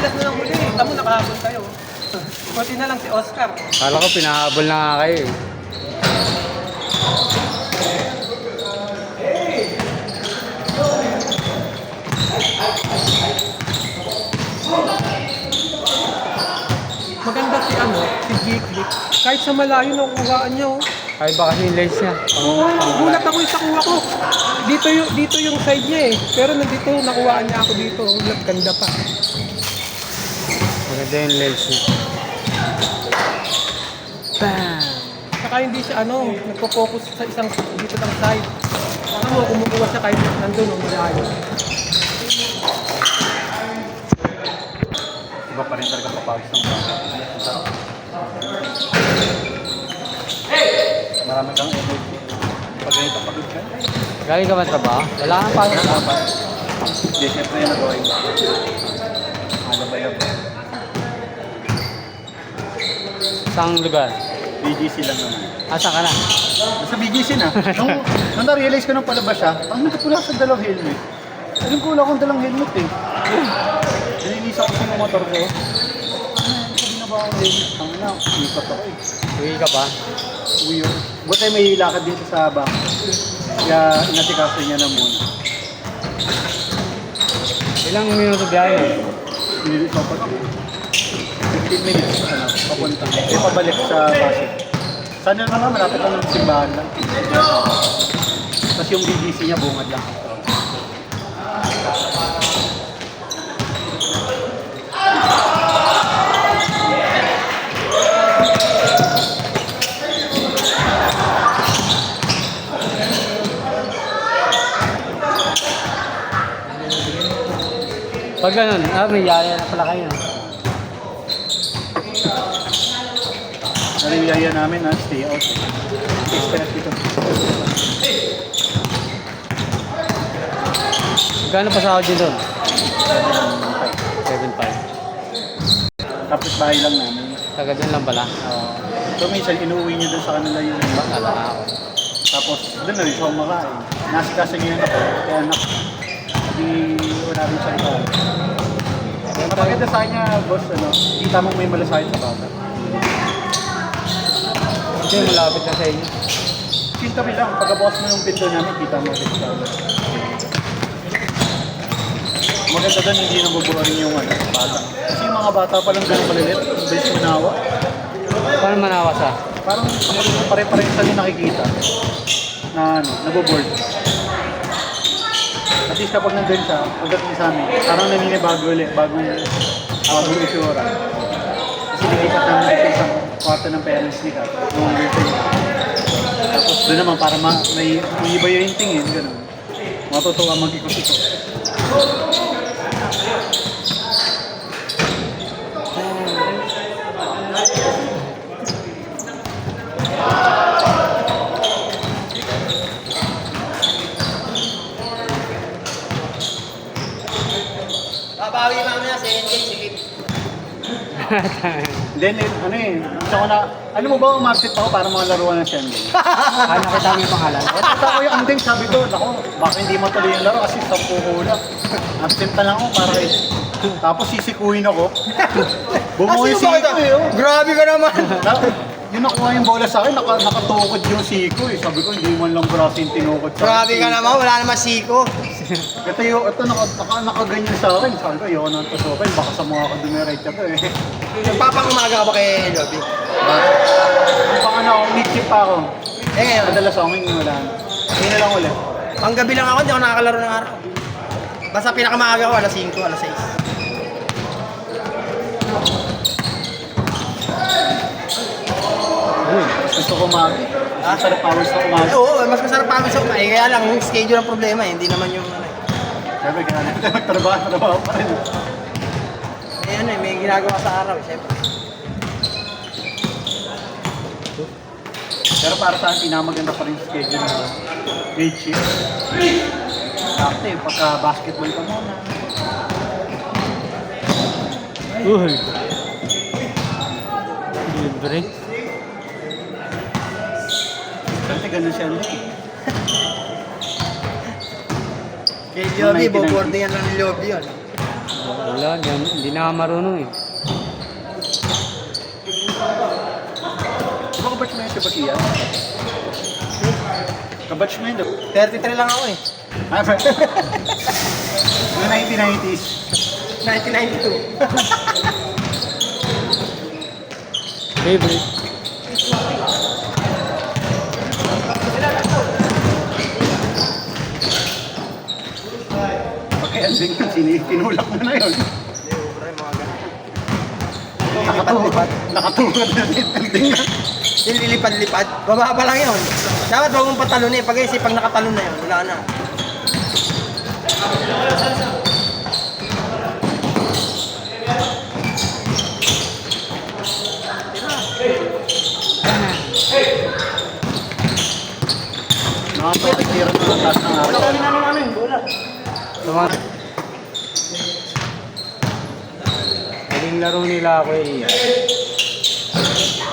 Adidas na lang huli. Tamo nakahabol tayo. Pati na lang si Oscar. Kala ko pinahabol na nga kayo eh. Maganda si si G-Click. Kahit sa malayo nakukuhaan niya oh. Ay baka yung lens niya. Gulat ako sa kuha ko. Dito yung side niya eh. Pero nandito nakuhaan niya ako dito. Ganda pa. Maganda yung lens niya. Bam! Saka hindi siya nagpo-focus sa isang dito ng side. Saka mo kumukuha siya kahit nandun malayo. Iba pa rin talaga papawis ng marami kang energy. Pag ganito pagod ka. Galing ka ba trabaho? Wala kang pasok na ba? Hindi, siyempre yung nagawin ko. Alabay-labay. Saan lugar? BGC lang naman. Asa ka na? Nasa BGC na. Nung na-realize ko nung palabas siya, ang nagpula sa dalawang helmet. Alam ko wala akong dalang helmet eh. Nilinis ako sa motor ko. Sabi na ba akong helmet? Ang na, ikot ako eh. Uwi ka pa? Uwi yun. Buti may lakad dito sa back. Kaya inatikaso niya na muna. Ilang minuto biyahe? Pinilis ako pa 15 minutes papunta. Eh pabalik sa Pasig. Sana naman malapit lang ng simbahan lang. Tapos yung BGC niya bungad lang. Pag ganun, may yaya na pala kayo. Nangyayaya namin na stay out. Experience dito. Gano'n pa sa ako dito? 7.5. Tapos bahay lang namin. Taga dun lang pala. So minsan inuwi niyo dun sa kanila yung Bakala ako. tapos doon na rin siya kumakain. Nasikasa niya yun ako. Kaya anak, hindi wala rin siya ikaw. Napaganda sa kanya, boss, kita mong may malasakit sa bata. Hindi, malapit na sa inyo. Kintabi lang, pagkabukas mo yung pinto namin, kita mo rin siya. Maganda doon, hindi nabubuharin yung bata. Kasi yung mga bata pa lang gano'ng malilit, bilis manawa. Paano manawa sa? Parang pare-pareho sa nakikita na naboboard. At least kapag nandun siya, pagdating sa amin, parang naninibago ulit, bagong isura. Kasi nilipat namin sa isang kwarto ng parents ni Kat, noong birthday. Tapos doon naman, para may iba yung tingin, gano'n. Matutuwa mag-ikot-ikot. Babawi mamaya sa NJ, sige. Then, gusto ko na, alam mo ba, umarsit ako para mga laruan ng Shenmue. Nakita mo yung pangalan? Nakita ko yung anding, sabi ko, naku, baka hindi matuloy yung laro kasi 10 kulang. Absent na lang ako para tapos sisikuhin ako. Bumuhay si Iko eh. Grabe ka naman! Yung nakuha yung bola sa akin, nakatukod yung Siko eh. Sabi ko, hindi man lang braso yung tinukod sa akin. Grabe ka naman, wala naman siko. Ito nakaganyan sa akin. Sabi ko, ayoko nang tusukin. Baka sa mga kadumirait ka to eh. Nagpapangamaga ka ba kay Lobby? Baka na ako, mid-chip pa ako. Ngayon, Madalas ako, hindi wala na. Hindi na lang ulit. panggabi lang ako, hindi ako nakakalaro ng araw. Basta pinakamaaga ko, alas 5, alas 6. Gusto ko mas sarap hours na umaga. Oo, mas masarap pagod sa umaga. Kaya lang, yung schedule ang problema eh. Hindi naman yung Siyempre, kaya natin magtrabaho pa rin. may ginagawa sa araw, siyempre. Pero para sa akin, pinamaganda pa rin yung schedule na grade shift. Active, pagka basketball ka muna. Uy! Libre. Kasi ganun siya. Kay Lobby, boboardingan lang ni Lobby yun. Wala, hindi na marunong eh. Ano kabatch mo yun si Bakia? Kabatch mo yun, 33 lang ako eh. Ah, noong 1990s. 1992. Favorite. Kaya tinulak mo na yun. Nakatungkad na din. Yung lilipad-lipad, baba pa lang yun. Dapat huwag mong patalon eh. Pag-isip, pag nakatalon na yun, wala na. Nakapagkira na ang taas ng araw. Tama. Naging laro nila ako eh.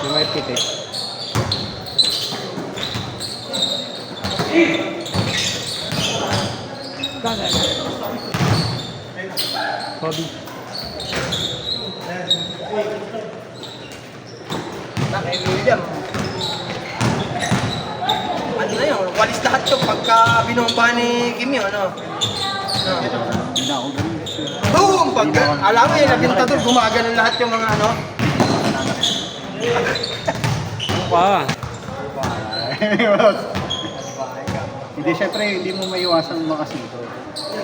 Yung may pit eh. Hobby. Kay William. Ano na yun? Walis lahat yun pagka binomba ni Kim yun, ano? Hindi na ako ganun. Boom! Pagka, alam mo yun, nabintador, gumaganon lahat yung mga ano. Ano pa? Hindi, syempre, hindi mo maiwasan makasito.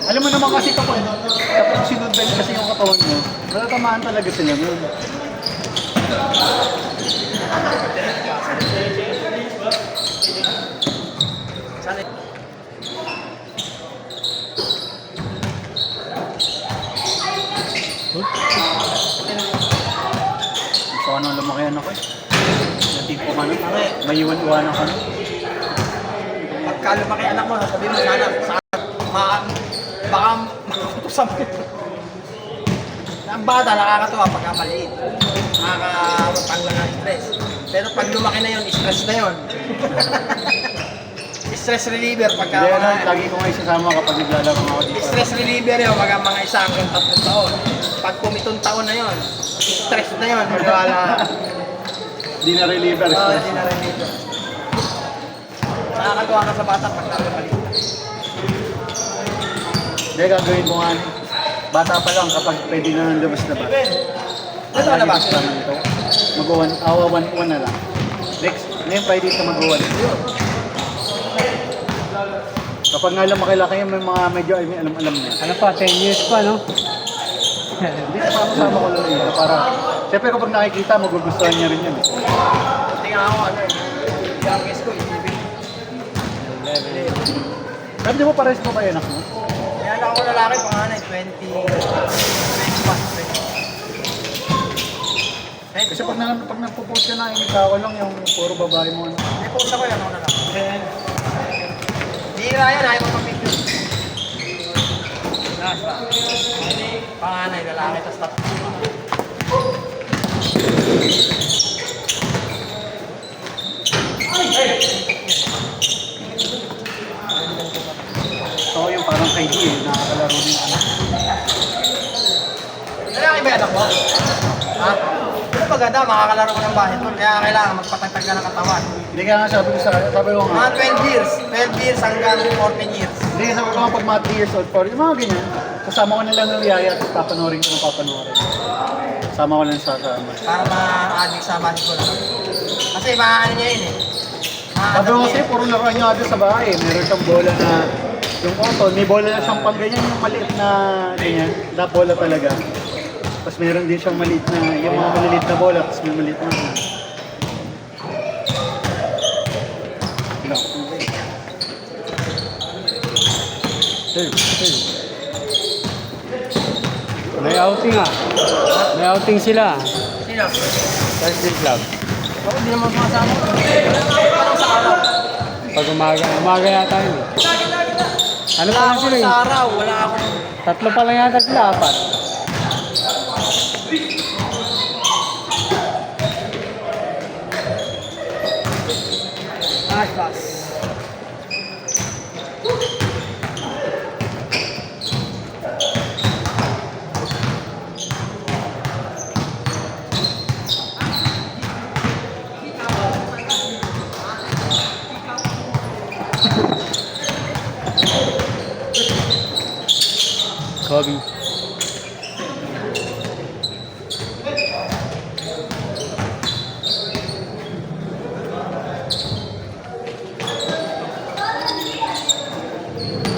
Alam mo naman kasi kapag sinundan kasi yung katawan mo, natatamaan talaga sila nun. Sana So, anong lumakihan ako eh. Natipo ka nun. May iwan-iwanan ka nun. pagka lumaki anak mo, sabihin mo sana, baka makutusan mo. Ang bata, nakakatuwa pagka maliit. Nakakatanggal ng stress. Pero pag lumaki na yun, stress na yun. Stress reliever pagka Hindi, ano, mga... lagi ko nga isasama kapag naglalaro ako dito. Stress reliever yun, mga isa hanggang 3 taon. Pag pumitong taon na yun, stress na yun. Wala. Di na reliever. Hindi na reliever. Nakakatuwa ka sa bata pag maliit. Hindi, gagawin ko nga. Bata pa lang kapag pwede na ng labas na ba. Ano na ba? Mag-1 na lang. Next, ngayon Friday sa mag-1. Kapag nga lumaki-laki yung may mga medyo may alam-alam na. Ano pa? 10 years pa, no? Hindi, sama ko lang yun. Para, siyempre kapag nakikita, magugustuhan niya rin yun. Tingnan ako, ano, yung guess ko, isipin. Pero di mo pares mo ba yung anak mo? Yan ako lalaki, panganay, 21. Kasi pag nagpo-post ka na, ikaw lang yung puro babae mo. Ano. May post ako yan, ako na lang. Bira yan, ayaw mo pag-picture. Basta. Panganay, lalaki, tas tatlo. So yung parang kay D eh, nakakalaro din yung anak. Lalaki ba yan ako? Ha? Pero maganda, makakalaro ko ng bahay doon. Kaya kailangan magpatatag ka ng katawan. Hindi kaya nga sabi ko nga. Mga 12 years. 12 years hanggang 14 years. Hindi, sabi ko nga pag mga 3 years old, 4, yung mga ganyan. Kasama ko na lang ng yaya at papanoorin ko ng papanoorin. Kasama ko lang sa ano. Para ma-addict sa basketball. Kasi maano niya yun eh. Sabi ko kasi, puro laruan niya doon sa bahay. Meron siyang bola na, yung auto, may bola na siyang pang ganyan, yung maliit na ganyan, na bola talaga. Tapos meron din siyang maliit na, yung mga maliliit na bola, tapos may maliit na. May outing ah. May outing sila. Sino? Thursday Club. Ako, hindi naman sumasama. Parang sa araw. Pag umaga yata yun eh. Ano pa Wala lang ako sila eh? sa araw. Wala akong... 3 pa lang yata sila, 4. Nice pass. Bobby.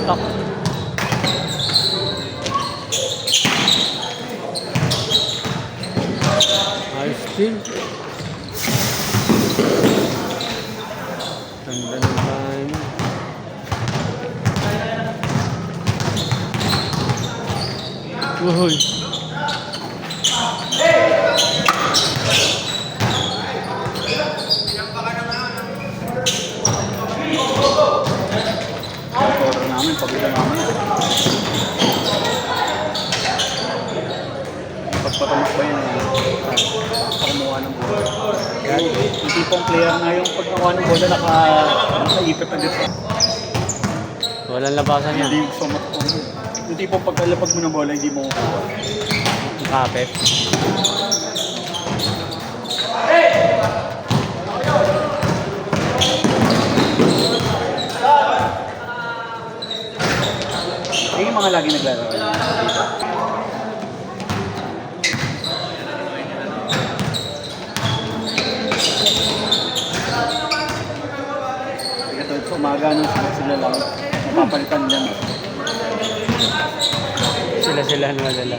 Tak. Nice steal. Ganda ng time. Uy. Order namin, pagod namin. Pagpatamak ba yun? Pakamuha ng bola. Yung tipong player na yung pag nakuha ng bola nakaipit na dito. Walang labasan yan. Hindi gusto mo. Yung tipong pagkalapag mo ng bola, hindi mo kukuha. Kapit. Yung mga lagi naglalaro. Ito, sa umaga nung sila lang, mapapalitan dyan. Sila na madala.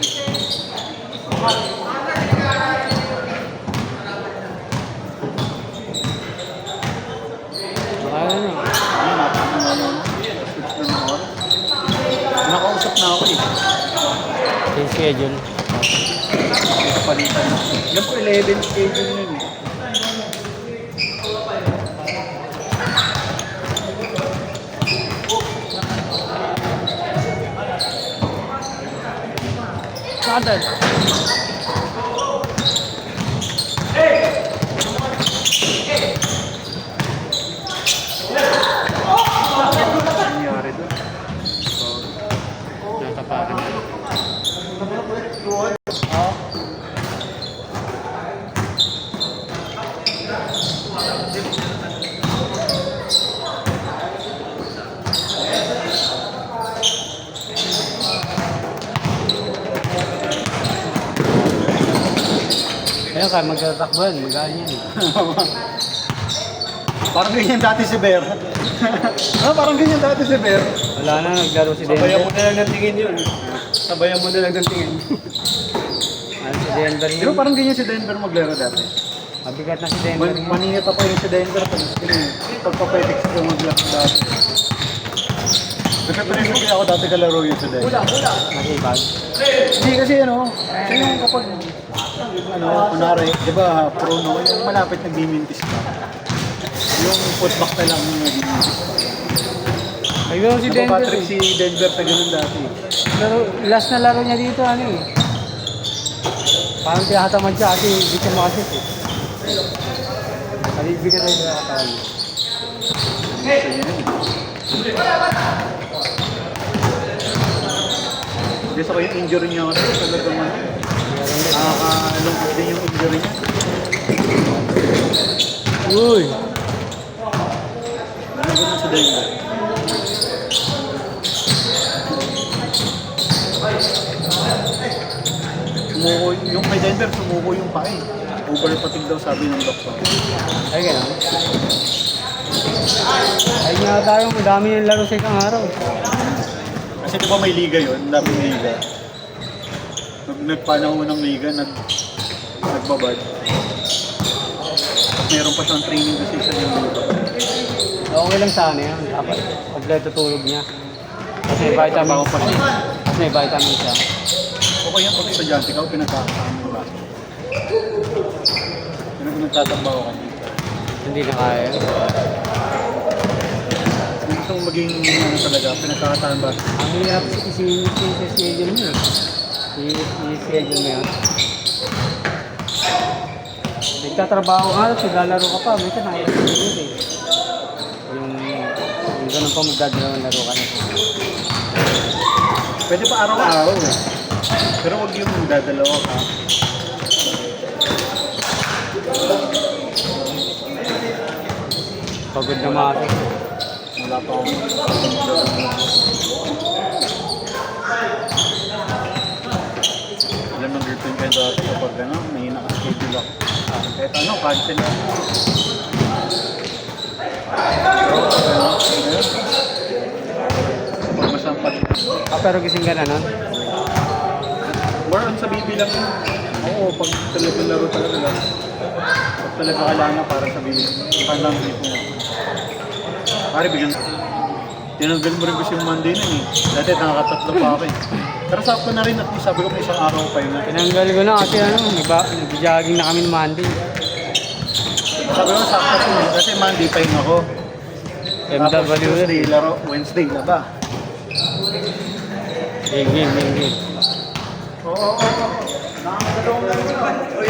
Ano na? Ano, napakang switch na ng oras. Nakausap na ako eh. Yung schedule. Palitan na. Yan po 11 schedule yun eh. Saan? Nangyari doon. Natapakan. Ayun ka, magtatakbuhan, magaan yan. Parang ganyan dati si Bear. Parang ganyan dati si Bear. Wala na, naglaro si Sabayan Denver. mo na lang ng tingin yun. Sabayan mo na lang ng tingin. Ano si Denver Pero yun? parang ganyan si Denver maglaro dati. Mabigat na si Denver yun. Maningit pa yung si Denver. Pagpapetex ko maglaro dati. Nagkaparin ko kaya ako dati kalaro yun si Denver. Masibag. Hindi kasi siya yung kapag, kunwari, di ba, pro no, yung malapit nagbimintis ka. Yung putback na lang yung nagbimintis ka. Naglaro si Denver. Patrick si Denver sa ganun dati. Laro, last na laro niya dito, ano eh. Parang tinatamad siya kasi hindi siya makashoot eh. Kalibig ka tayo sa katawan. Gusto ko yung injury niya kasi talagang nakakalungkot din yung injury niya. Uy! Ganun sa Denver. Yung kay Denver, sumuko yung pae. Overpatig daw sabi ng doktor. Ay, gano'n. Ay, nga tayo, madami yung laro sa isang araw. Kasi di ba may liga yun? Daming liga. Nagpanahon ng liga, nagbabad. At meron pa siyang training kasi sa yung liga. Okay lang sana yun. Dapat kompleto tulog niya. Kasi may vitamin. Kasi may vitamin siya. Okay yan pag estudyante ka, pinagkakasama yung baso. Nagtatrabaho ka dito. Hindi na kaya. Kung gusto mong maging talaga, pinagkakasama ba? Ang hirap i-schedule mo eh. I-schedule mo yan. Nagtatrabaho ka, naglalaro ka pa. Minsan nakikita eh. Yung ganun pa magdadalaro ka na. Pwede pa araw-araw eh. Pero huwag yung dadalawa ka. Pagod na makakit. Wala pa ako. ng girlfriend kayo dati kapag ano, may naka-schedule ako. Kahit ano, cancel na. Kapag masampat. Pero gising ka na nun? More on sa baby lang yun. Oo, pag talaga laro talaga lang. Pag talaga kailangan para sa baby. Kailangan dito mo. Pare, bigyan. Tinanggal mo rin kasi yung Monday nun eh. Dati nakakatatlo pa ako eh. Pero sakto na rin at least sabi ko may isang araw pa yun. Tinanggal ko na kasi ano, nag-jogging na kami ng Monday. Sabi ko sakto rin eh. Kasi Monday pa yun ako. Tapos MW Tuesday laro, Wednesday laba. Game. Oo. Nakakadalawang lang yun.